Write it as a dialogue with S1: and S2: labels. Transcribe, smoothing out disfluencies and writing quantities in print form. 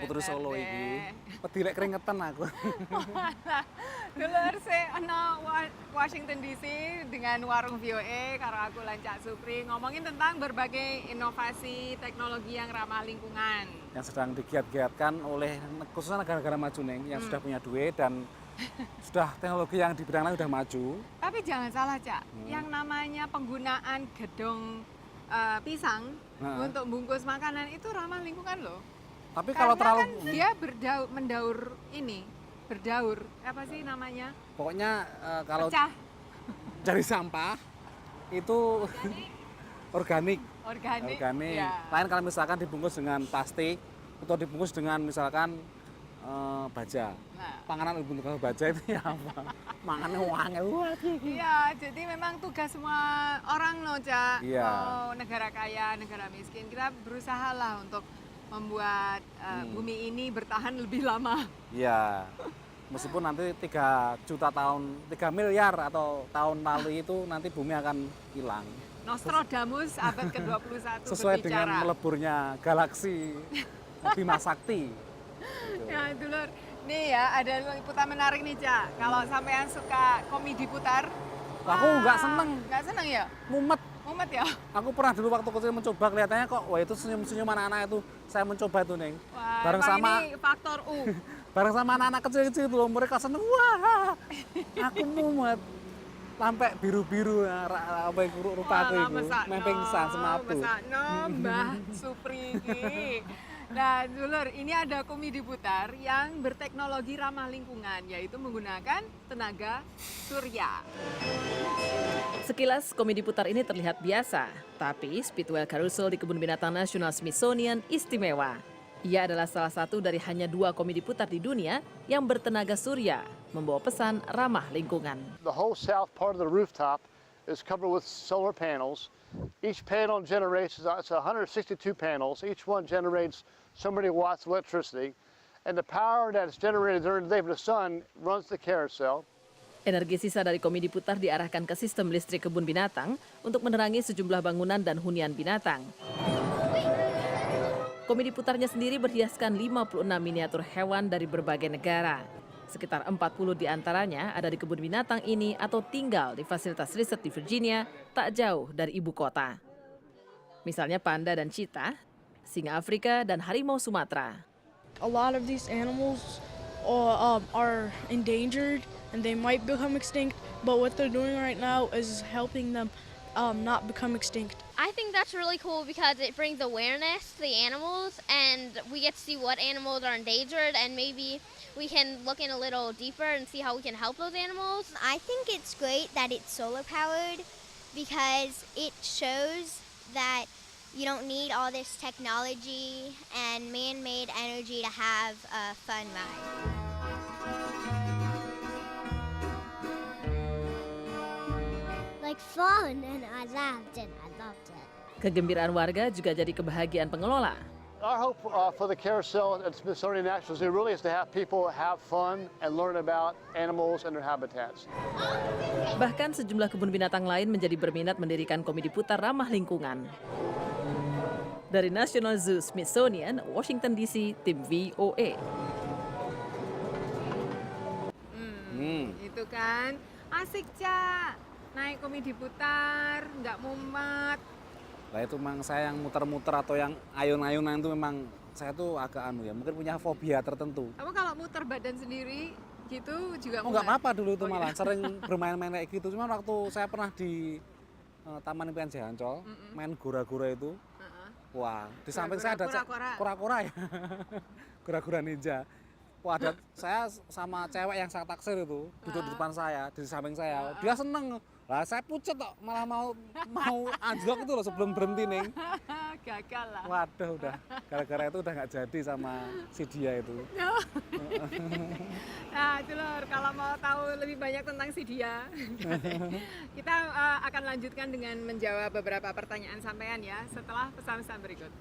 S1: Putri Solo
S2: deh.
S1: iki. Wedi lek keringetan aku.
S2: Dulur sih ana Washington DC dengan warung VOA karo aku lan Cak Supri ngomongin tentang berbagai inovasi teknologi yang ramah lingkungan.
S1: Yang sedang digiat-giatkan oleh khususnya negara-negara maju Neng yang sudah punya duit dan sudah teknologi yang di bidang lain sudah maju.
S2: Tapi jangan salah, Cak. Yang namanya penggunaan gedung pisang untuk bungkus makanan itu ramah lingkungan loh.
S1: Tapi
S2: Karena
S1: kalau terlalu
S2: kan dia berdaur apa sih namanya?
S1: pokoknya kalau
S2: Pecah.
S1: dari sampah itu organik.
S2: Organik.
S1: Organik.
S2: Ya.
S1: Lain kalau misalkan dibungkus dengan plastik atau dibungkus dengan misalkan baja.
S2: Nah.
S1: Panganan bentuk baja itu ya apa? Mangannya wangi.
S2: Iya, jadi memang tugas semua orang loh, Cak.
S1: Iya.
S2: Mau negara kaya, negara miskin, kita berusaha lah untuk membuat bumi ini bertahan lebih lama.
S1: Iya. Meskipun nanti 3 juta tahun, 3 miliar atau tahun lalu itu nanti bumi akan hilang.
S2: Nostradamus abad ke-21
S1: Sesuai
S2: berbicara.
S1: dengan meleburnya galaksi Bima Sakti.
S2: Ya, dulur. Nih ya, ada liputan menarik nih, Cak. Kalau sampean suka komedi putar.
S1: Aku nggak seneng.
S2: Nggak seneng ya?
S1: Mumet.
S2: Mumet ya?
S1: Aku pernah dulu waktu kecil mencoba kelihatannya kok, wah itu senyum-senyum anak-anak itu. Saya mencoba tuh, Neng.
S2: Wah,
S1: Bareng
S2: emang
S1: sama
S2: ini faktor U.
S1: bareng sama anak-anak kecil-kecil itu loh, mereka seneng. Wah, aku mumet. Sampai biru-biru apa rupaku itu, meh pingsan semaput.
S2: Mesakno Mbah Supri iki. Nah, dulur, ini ada komedi putar yang berteknologi ramah lingkungan, yaitu menggunakan tenaga surya.
S3: Sekilas komedi putar ini terlihat biasa, tapi Speedwell Carousel di Kebun Binatang Nasional Smithsonian istimewa. Ia adalah salah satu dari hanya 2 komedi putar di dunia yang bertenaga surya, membawa pesan ramah lingkungan.
S4: The whole south part of the rooftop is covered with solar panels. Each panel generates, it's 162 panels. Each one generates so many watts of electricity. And the power that's generated during the day from the sun runs the carousel.
S3: Energi sisa dari komedi putar diarahkan ke sistem listrik kebun binatang untuk menerangi sejumlah bangunan dan hunian binatang. Komedi putarnya sendiri berhiaskan 56 miniatur hewan dari berbagai negara. Sekitar 40 di antaranya ada di kebun binatang ini atau tinggal di fasilitas riset di Virginia, tak jauh dari ibu kota. Misalnya panda dan cheetah, singa Afrika, dan harimau Sumatera.
S5: A lot of these animals are endangered and they might become extinct, but what they're doing right now is helping them not become extinct.
S6: I think that's really cool because it brings awareness to the animals and we get to see what animals are endangered and maybe we can look in a little deeper and see how we can help those animals.
S7: I think it's great that it's solar powered because it shows that you don't need all this technology and man-made energy to have a fun ride. Like fun, and I laughed and I loved it.
S3: Kegembiraan warga juga jadi kebahagiaan pengelola.
S4: Our hope for the carousel at Smithsonian National Zoo really is to have people have fun and learn about animals and their habitats.
S3: Bahkan sejumlah kebun binatang lain menjadi berminat mendirikan komedi putar ramah lingkungan. Dari National Zoo Smithsonian, Washington DC, tim VOA.
S2: Itu kan asik, Cak. Naik komedi putar, nggak mumet.
S1: Nah itu memang saya yang muter-muter atau yang ayun-ayunan itu memang saya tuh agak anu ya, mungkin punya fobia tertentu.
S2: Kamu kalau muter badan sendiri gitu juga
S1: Oh nggak
S2: mumet?
S1: apa-apa dulu itu
S2: Oh,
S1: malah,
S2: iya.
S1: sering bermain-main kayak gitu. Cuma waktu saya pernah di Taman Impian Jaya Ancol, main gura-gura itu, wah di samping saya ada
S2: Kura-kura.
S1: kura-kura ya, kura-kura ninja. Wah ada saya sama cewek yang saya taksir itu duduk di depan saya, di samping saya, dia seneng. Lah saya pucet kok, malah mau anjlok itu loh sebelum berhenti nih.
S2: Gagal lah.
S1: Waduh udah, gara-gara itu udah nggak jadi sama si dia itu.
S2: Nah, Dulur, kalau mau tahu lebih banyak tentang si dia, kita akan lanjutkan dengan menjawab beberapa pertanyaan sampean ya setelah pesan-pesan berikut.